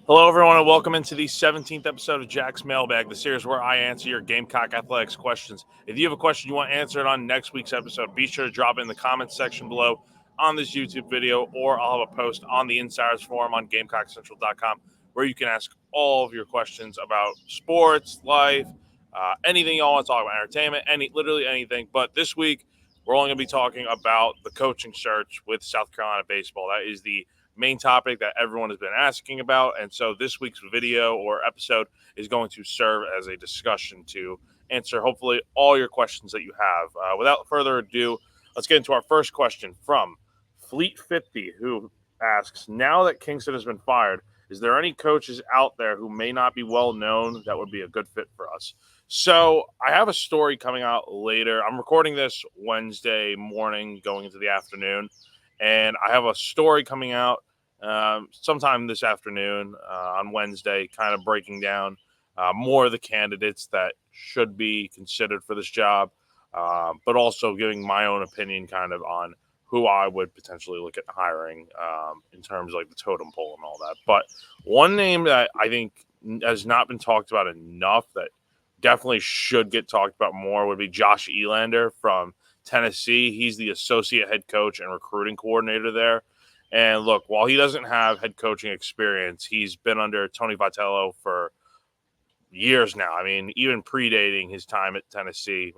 Hello, everyone, and welcome into the 17th episode of Jack's Mailbag, the series where I answer your Gamecock athletics questions. If you have a question you want answered on next week's episode, be sure to drop it in the comments section below on this YouTube video, or I'll have a post on the Insiders Forum on GamecockCentral.com where you can ask all of your questions about sports, life, anything y'all want to talk about, entertainment, literally anything. But this week, we're only going to be talking about the coaching search with South Carolina baseball. That is the main topic that everyone has been asking about. And so this week's video or episode is going to serve as a discussion to answer hopefully all your questions that you have. Without further ado, let's get into our first question from Fleet50, who asks, now that Kingston has been fired, is there any coaches out there who may not be well known that would be a good fit for us? So I have a story coming out later. I'm recording this Wednesday morning going into the afternoon. And I have a story coming out sometime this afternoon on Wednesday, kind of breaking down more of the candidates that should be considered for this job, but also giving my own opinion kind of on who I would potentially look at hiring in terms of like the totem pole and all that. But one name that I think has not been talked about enough that definitely should get talked about more would be Josh Elander from Tennessee. He's the associate head coach and recruiting coordinator there. And look, while he doesn't have head coaching experience, he's been under Tony Vitello for years now. I mean, even predating his time at Tennessee.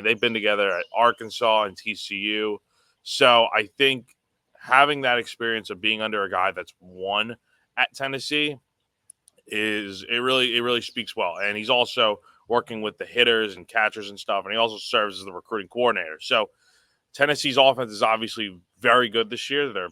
They've been together at Arkansas and TCU. So I think having that experience of being under a guy that's won at Tennessee it really speaks well. And he's also working with the hitters and catchers and stuff, and he also serves as the recruiting coordinator. So Tennessee's offense is obviously very good this year. They're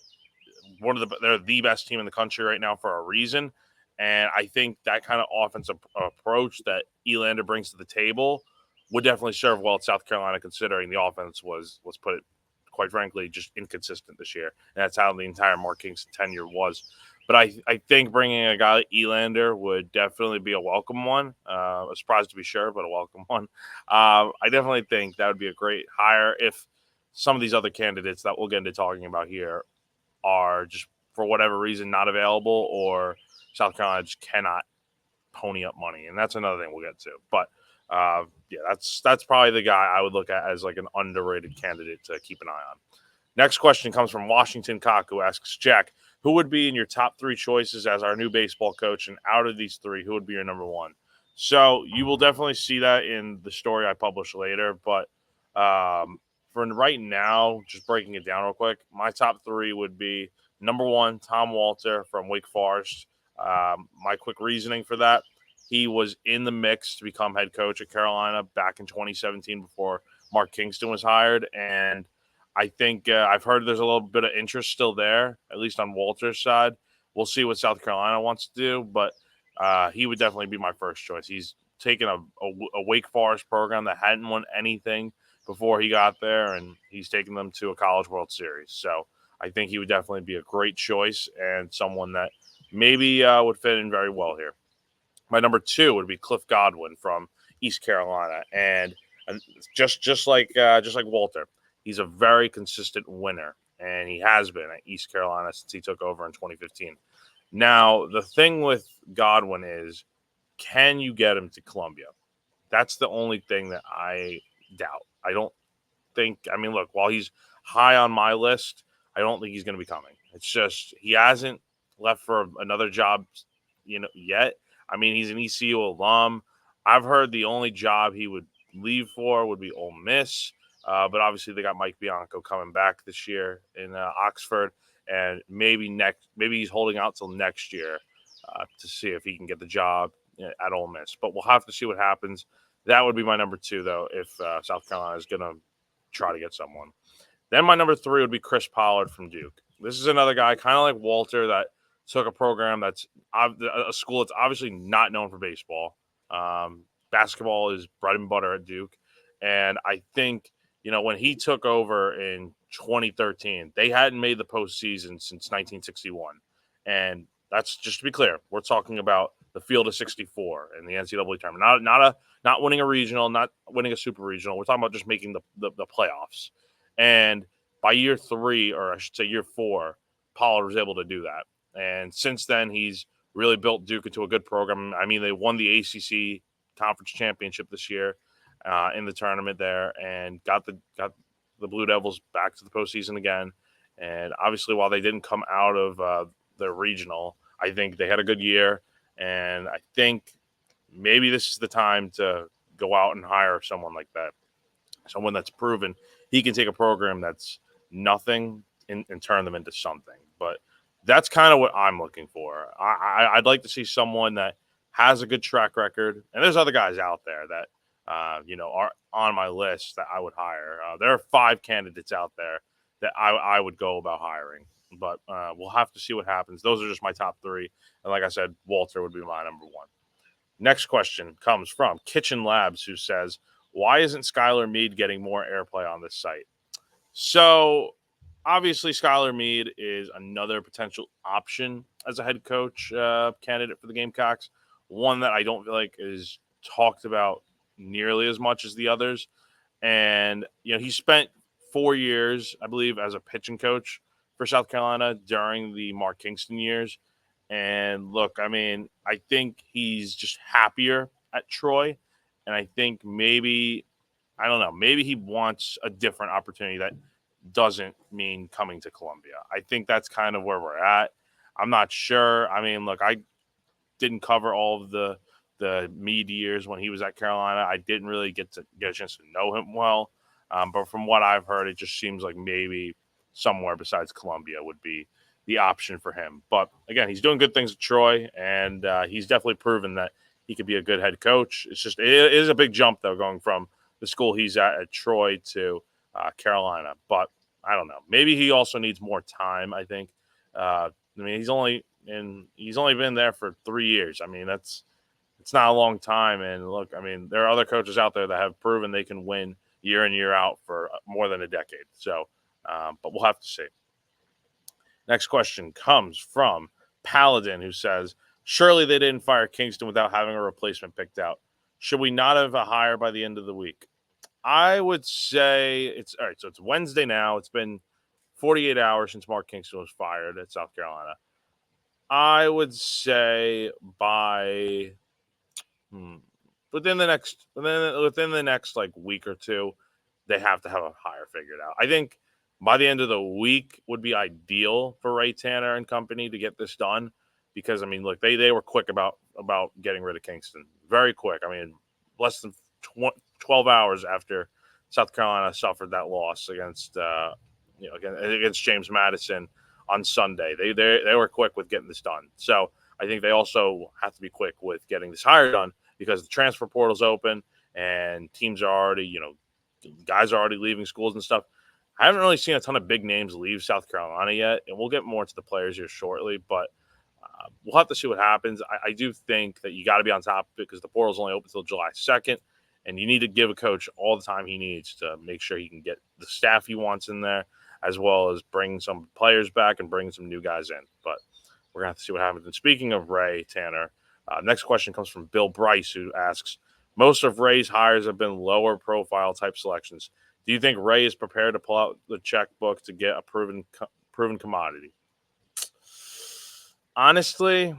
the best team in the country right now for a reason. And I think that kind of offensive approach that Elander brings to the table would definitely serve well at South Carolina, considering the offense was, let's put it quite frankly, just inconsistent this year. And that's how the entire Mark Kingston tenure was. But I think bringing a guy like Elander would definitely be a welcome one. A surprise to be sure, but a welcome one. I definitely think that would be a great hire if some of these other candidates that we'll get into talking about here are just, for whatever reason, not available, or South Carolina just cannot pony up money. And that's another thing we'll get to. But that's probably the guy I would look at as like an underrated candidate to keep an eye on. Next question comes from Washington Cock, who asks, Jack, who would be in your top three choices as our new baseball coach? And out of these three, who would be your number one? So you will definitely see that in the story I publish later. But for right now, just breaking it down real quick, my top three would be number one, Tom Walter from Wake Forest. My quick reasoning for that, he was in the mix to become head coach at Carolina back in 2017 before Mark Kingston was hired. And I think I've heard there's a little bit of interest still there, at least on Walter's side. We'll see what South Carolina wants to do, but he would definitely be my first choice. He's taken a Wake Forest program that hadn't won anything before he got there, and he's taken them to a College World Series. So I think he would definitely be a great choice and someone that maybe would fit in very well here. My number two would be Cliff Godwin from East Carolina, and just like Walter, he's a very consistent winner, and he has been at East Carolina since he took over in 2015. Now, the thing with Godwin is, can you get him to Columbia? That's the only thing that I doubt. I don't think. I mean, look, while he's high on my list, I don't think he's going to be coming. It's just he hasn't left for another job, yet. I mean, he's an ECU alum. I've heard the only job he would leave for would be Ole Miss, but obviously they got Mike Bianco coming back this year in Oxford, and maybe he's holding out till next year to see if he can get the job at Ole Miss. But we'll have to see what happens. That would be my number two, though, if South Carolina is going to try to get someone. Then my number three would be Chris Pollard from Duke. This is another guy, kind of like Walter, that took a program that's a school that's obviously not known for baseball. Basketball is bread and butter at Duke. And I think, when he took over in 2013, they hadn't made the postseason since 1961. And that's, just to be clear, we're talking about the field of 64 in the NCAA tournament. Not winning a regional, not winning a super regional. We're talking about just making the playoffs. And by year three, or I should say year four, Pollard was able to do that. And since then, he's really built Duke into a good program. I mean, they won the ACC conference championship this year in the tournament there, and got the Blue Devils back to the postseason again. And obviously, while they didn't come out of the regional, I think they had a good year, and I think maybe this is the time to go out and hire someone like that, someone that's proven he can take a program that's nothing and turn them into something. But that's kind of what I'm looking for. I'd like to see someone that has a good track record, and there's other guys out there that are on my list that I would hire. There are 5 candidates out there that I would go about hiring, but we'll have to see what happens. Those are just my top 3, and like I said, Walter would be my number 1. Next question comes from Kitchen Labs, who says, why isn't Skylar Meade getting more airplay on this site? So, obviously, Skylar Meade is another potential option as a head coach candidate for the Gamecocks. One that I don't feel like is talked about nearly as much as the others. And, he spent 4 years, I believe, as a pitching coach for South Carolina during the Mark Kingston years. And look, I mean, I think he's just happier at Troy. And I think maybe he wants a different opportunity that doesn't mean coming to Columbia. I think that's kind of where we're at. I'm not sure. I mean, look, I didn't cover all of the Meade years when he was at Carolina. I didn't really get a chance to know him well. But from what I've heard, it just seems like maybe somewhere besides Columbia would be the option for him. But again, he's doing good things at Troy, and he's definitely proven that he could be a good head coach. It is a big jump, though, going from the school he's at Troy to Carolina. But I don't know. Maybe he also needs more time, I think. I mean, he's only been there for 3 years. I mean, it's not a long time. And look, I mean, there are other coaches out there that have proven they can win year in, year out for more than a decade. So, but we'll have to see. Next question comes from Paladin, who says, surely they didn't fire Kingston without having a replacement picked out. Should we not have a hire by the end of the week? I would say it's all right. So it's Wednesday now. It's been 48 hours since Mark Kingston was fired at South Carolina. I would say by within the next like week or two, they have to have a hire figured out. I think by the end of the week would be ideal for Ray Tanner and company to get this done, because I mean, look, they were quick about getting rid of Kingston, very quick. I mean, less than 12 hours after South Carolina suffered that loss against James Madison on Sunday, they were quick with getting this done. So I think they also have to be quick with getting this hire done, because the transfer portal's open and teams are already, guys are already leaving schools and stuff. I haven't really seen a ton of big names leave South Carolina yet, and we'll get more to the players here shortly, but we'll have to see what happens. I do think that you got to be on top of it, because the portal's only open until July 2nd, and you need to give a coach all the time he needs to make sure he can get the staff he wants in there, as well as bring some players back and bring some new guys in. But we're going to have to see what happens. And speaking of Ray Tanner, next question comes from Bill Bryce, who asks, most of Ray's hires have been lower profile type selections. Do you think Ray is prepared to pull out the checkbook to get a proven commodity? Honestly,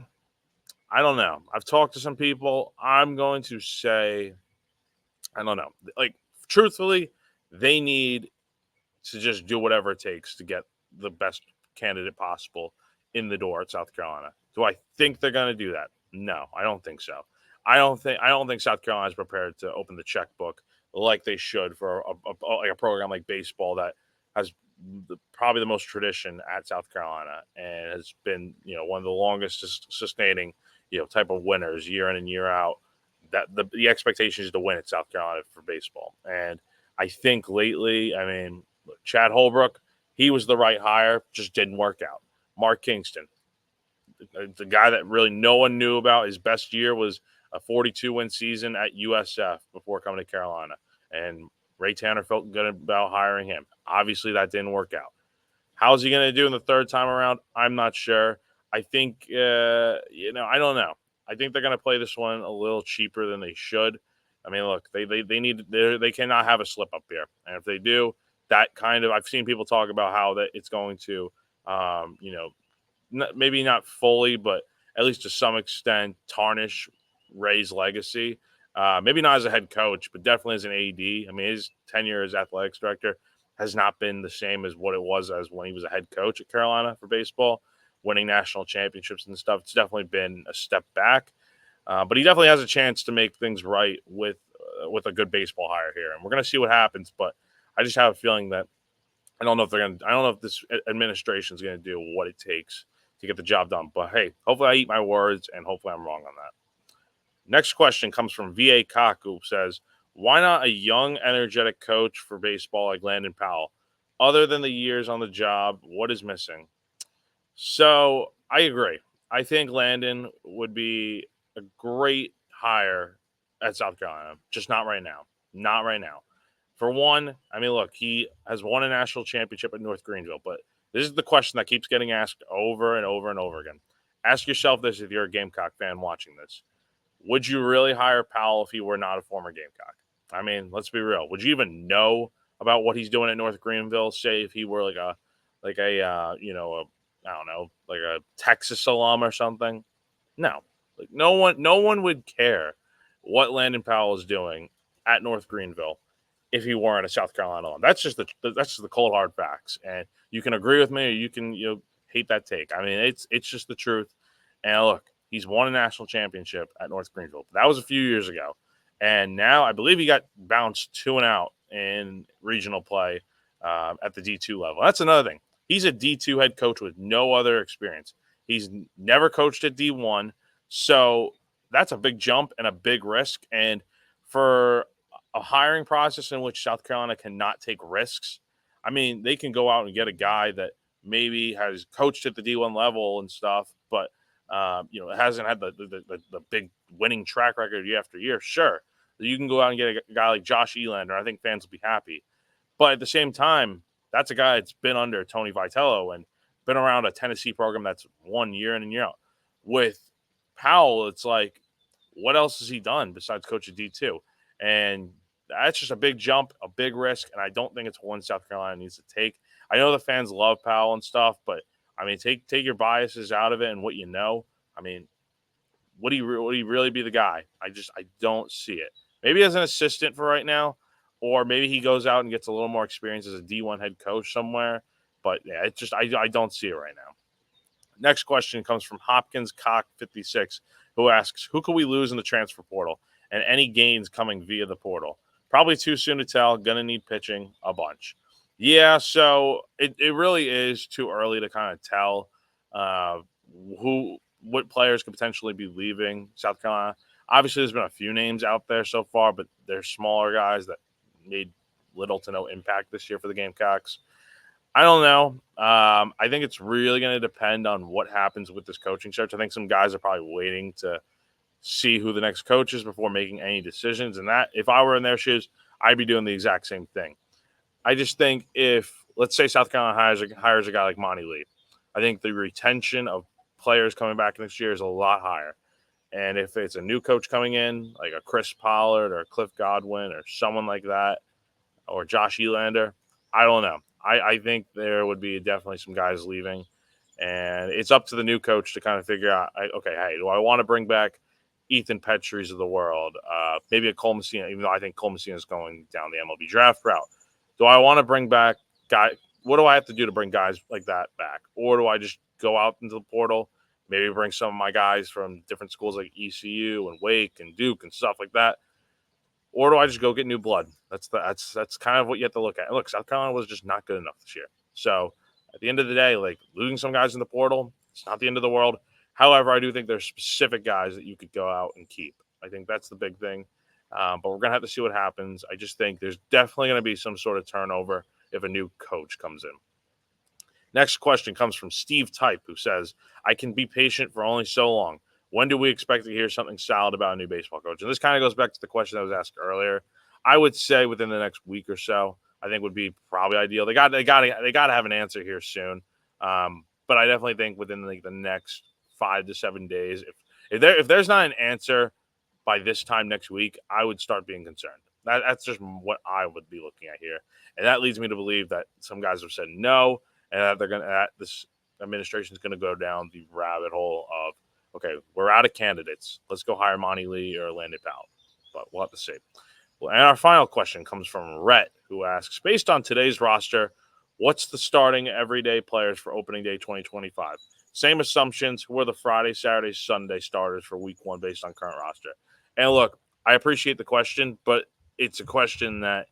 I don't know. I've talked to some people. I'm going to say, I don't know. Like, truthfully, they need to just do whatever it takes to get the best candidate possible in the door at South Carolina. Do I think they're going to do that? No, I don't think so. I don't think South Carolina is prepared to open the checkbook like they should for a program like baseball that has probably the most tradition at South Carolina and has been, one of the longest sustaining, type of winners year in and year out. That the expectation is to win at South Carolina for baseball. And I think lately, I mean, Chad Holbrook, he was the right hire, just didn't work out. Mark Kingston, the guy that really no one knew about, his best year was a 42-win season at USF before coming to Carolina. And Ray Tanner felt good about hiring him. Obviously, that didn't work out. How's he going to do in the third time around? I'm not sure. I think, I don't know. I think they're going to play this one a little cheaper than they should. I mean, look, they cannot have a slip up here. And if they do, that kind of, I've seen people talk about how that it's going to, maybe not fully, but at least to some extent, tarnish Ray's legacy. Maybe not as a head coach, but definitely as an AD. I mean, his tenure as athletics director has not been the same as what it was as when he was a head coach at Carolina for baseball, winning national championships and stuff. It's definitely been a step back, but he definitely has a chance to make things right with a good baseball hire here, and we're going to see what happens. But I just have a feeling that I don't know if they're going to. I don't know if this administration is going to do what it takes to get the job done. But hey, hopefully I eat my words, and hopefully I'm wrong on that. Next question comes from VA Cock, who says, "Why not a young, energetic coach for baseball like Landon Powell? Other than the years on the job, what is missing?" So I agree. I think Landon would be a great hire at South Carolina, just not right now. Not right now. For one, I mean, look, he has won a national championship at North Greenville, but this is the question that keeps getting asked over and over and over again. Ask yourself this if you're a Gamecock fan watching this. Would you really hire Powell if he were not a former Gamecock? I mean, let's be real. Would you even know about what he's doing at North Greenville? Say if he were I don't know, like a Texas alum or something? No, like no one would care what Landon Powell is doing at North Greenville if he weren't a South Carolina alum. That's just the cold hard facts, and you can agree with me or you can hate that take. I mean, it's just the truth. And look, he's won a national championship at North Greenville. That was a few years ago, and now I believe he got bounced 2-0 in regional play at the D2 level. That's another thing. He's a D2 head coach with no other experience. He's never coached at D1, so that's a big jump and a big risk. And for a hiring process in which South Carolina cannot take risks, I mean, they can go out and get a guy that maybe has coached at the D1 level and stuff, but hasn't had the big winning track record year after year. Sure, you can go out and get a guy like Josh Elander. I think fans will be happy. But at the same time, that's a guy that's been under Tony Vitello and been around a Tennessee program that's won year in and year out. With Powell, it's like, what else has he done besides coach at D2? And that's just a big jump, a big risk, and I don't think it's one South Carolina needs to take. I know the fans love Powell and stuff, but I mean, take your biases out of it and what you know. I mean, would he really be the guy? I don't see it. Maybe as an assistant for right now, or maybe he goes out and gets a little more experience as a D1 head coach somewhere. But yeah, it's just I don't see it right now. Next question comes from Hopkins Cock 56, who asks, "Who could we lose in the transfer portal, and any gains coming via the portal?" Probably too soon to tell. Gonna need pitching a bunch. Yeah, so it really is too early to kind of tell uh, what players could potentially be leaving South Carolina. Obviously, there's been a few names out there so far, but they're smaller guys that made little to no impact this year for the Gamecocks. I don't know. I think it's really going to depend on what happens with this coaching search. I think some guys are probably waiting to see who the next coach is before making any decisions. And that, if I were in their shoes, I'd be doing the exact same thing. I just think if, let's say, South Carolina hires a guy like Monty Lee, I think the retention of players coming back next year is a lot higher. And if it's a new coach coming in, like a Chris Pollard or Cliff Godwin or someone like that, or Josh Elander, I don't know. I think there would be definitely some guys leaving. And it's up to the new coach to kind of figure out, okay, hey, do I want to bring back Ethan Petrie's of the world? Maybe a Cole Messina, even though I think Cole Messina is going down the MLB draft route. Do I want to bring back guys? What do I have to do to bring guys like that back? Or do I just go out into the portal, maybe bring some of my guys from different schools like ECU and Wake and Duke and stuff like that? Or do I just go get new blood? That's kind of what you have to look at. And look, South Carolina was just not good enough this year. So at the end of the day, like losing some guys in the portal, it's not the end of the world. However, I do think there's specific guys that you could go out and keep. I think that's the big thing. But we're going to have to see what happens. I just think there's definitely going to be some sort of turnover if a new coach comes in. Next question comes from Steve Type, who says, "I can be patient for only so long. When do we expect to hear something solid about a new baseball coach?" And this kind of goes back to the question that was asked earlier. I would say within the next week or so, I think would be probably ideal. They got to have an answer here soon. But I definitely think within like the next 5 to 7 days, if there's not an answer by this time next week, I would start being concerned. That's just what I would be looking at here, and that leads me to believe that some guys have said no, and that this administration is going to go down the rabbit hole of okay, we're out of candidates. Let's go hire Monty Lee or Landon Powell. But we'll have to see. Well, and our final question comes from Rhett, who asks, based on today's roster, what's the starting everyday players for opening day 2025? Same assumptions. Who are the Friday, Saturday, Sunday starters for week one based on current roster? And look, I appreciate the question, but it's a question that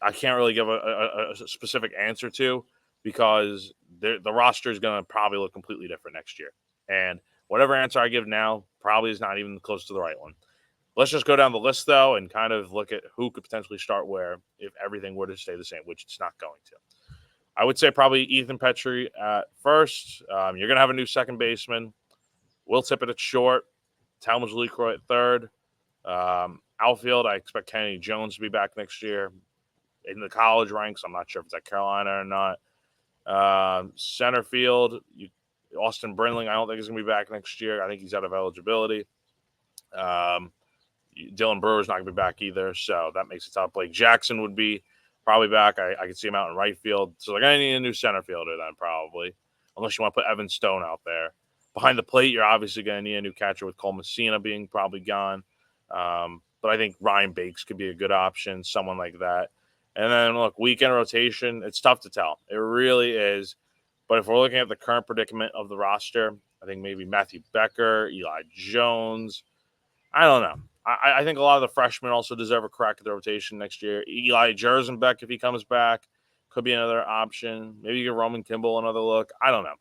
I can't really give a specific answer to because the roster is going to probably look completely different next year. And whatever answer I give now probably is not even close to the right one. Let's just go down the list, though, and kind of look at who could potentially start where if everything were to stay the same, which it's not going to. I would say probably Ethan Petrie at first. You're going to have a new second baseman. Will Tippett at short. Talmadge LeCroy at third. Outfield, I expect Kennedy Jones to be back next year. In the college ranks, I'm not sure if it's at Carolina or not. Center field, Austin Brinling, I don't think he's going to be back next year. I think he's out of eligibility. Dylan Brewer's not going to be back either, so that makes it tough. Blake Jackson would be probably back. I could see him out in right field. So they're going to need a new center fielder then probably, unless you want to put Evan Stone out there. Behind the plate, you're obviously going to need a new catcher with Cole Messina being probably gone. But I think Ryan Bakes could be a good option, someone like that. And then, look, weekend rotation, it's tough to tell. It really is. But if we're looking at the current predicament of the roster, I think maybe Matthew Becker, Eli Jones. I don't know. I think a lot of the freshmen also deserve a crack at the rotation next year. Eli Jersenbeck, if he comes back, could be another option. Maybe you give Roman Kimball another look. I don't know.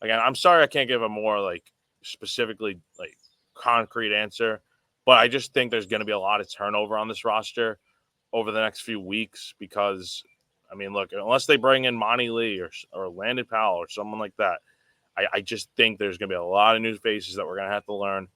Again, I'm sorry I can't give a more specifically concrete answer, but I just think there's going to be a lot of turnover on this roster over the next few weeks because, I mean, look, unless they bring in Monty Lee or Landon Powell or someone like that, I just think there's going to be a lot of new faces that we're going to have to learn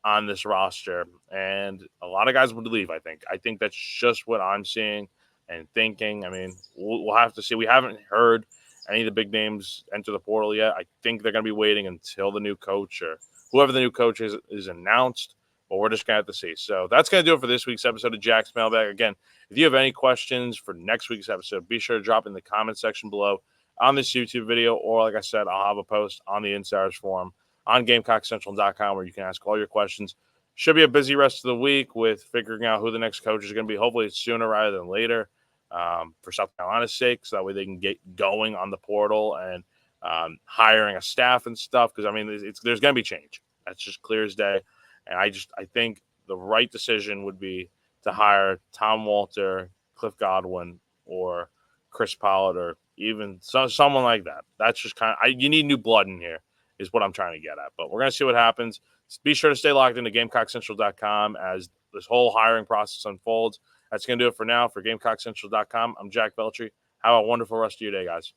on this roster, and a lot of guys would leave. I think that's just what I'm seeing and thinking. I mean, we'll have to see. We haven't heard any of the big names enter the portal yet. I think they're going to be waiting until the new coach or whoever the new coach is announced, but we're just going to have to see. So that's going to do it for this week's episode of Jack's Mailbag. Again, if you have any questions for next week's episode, be sure to drop in the comment section below on this YouTube video, or like I said, I'll have a post on the Insiders Forum on GamecockCentral.com where you can ask all your questions. Should be a busy rest of the week with figuring out who the next coach is going to be. Hopefully it's sooner rather than later for South Carolina's sake, so that way they can get going on the portal and hiring a staff and stuff. Because, I mean, there's going to be change. That's just clear as day. And I think the right decision would be to hire Tom Walter, Cliff Godwin, or Chris Pollard, or even someone like that. That's just kind of – you need new blood in here. Is what I'm trying to get at. But we're going to see what happens. Be sure to stay logged into GamecockCentral.com as this whole hiring process unfolds. That's going to do it for now. For GamecockCentral.com, I'm Jack Veltri. Have a wonderful rest of your day, guys.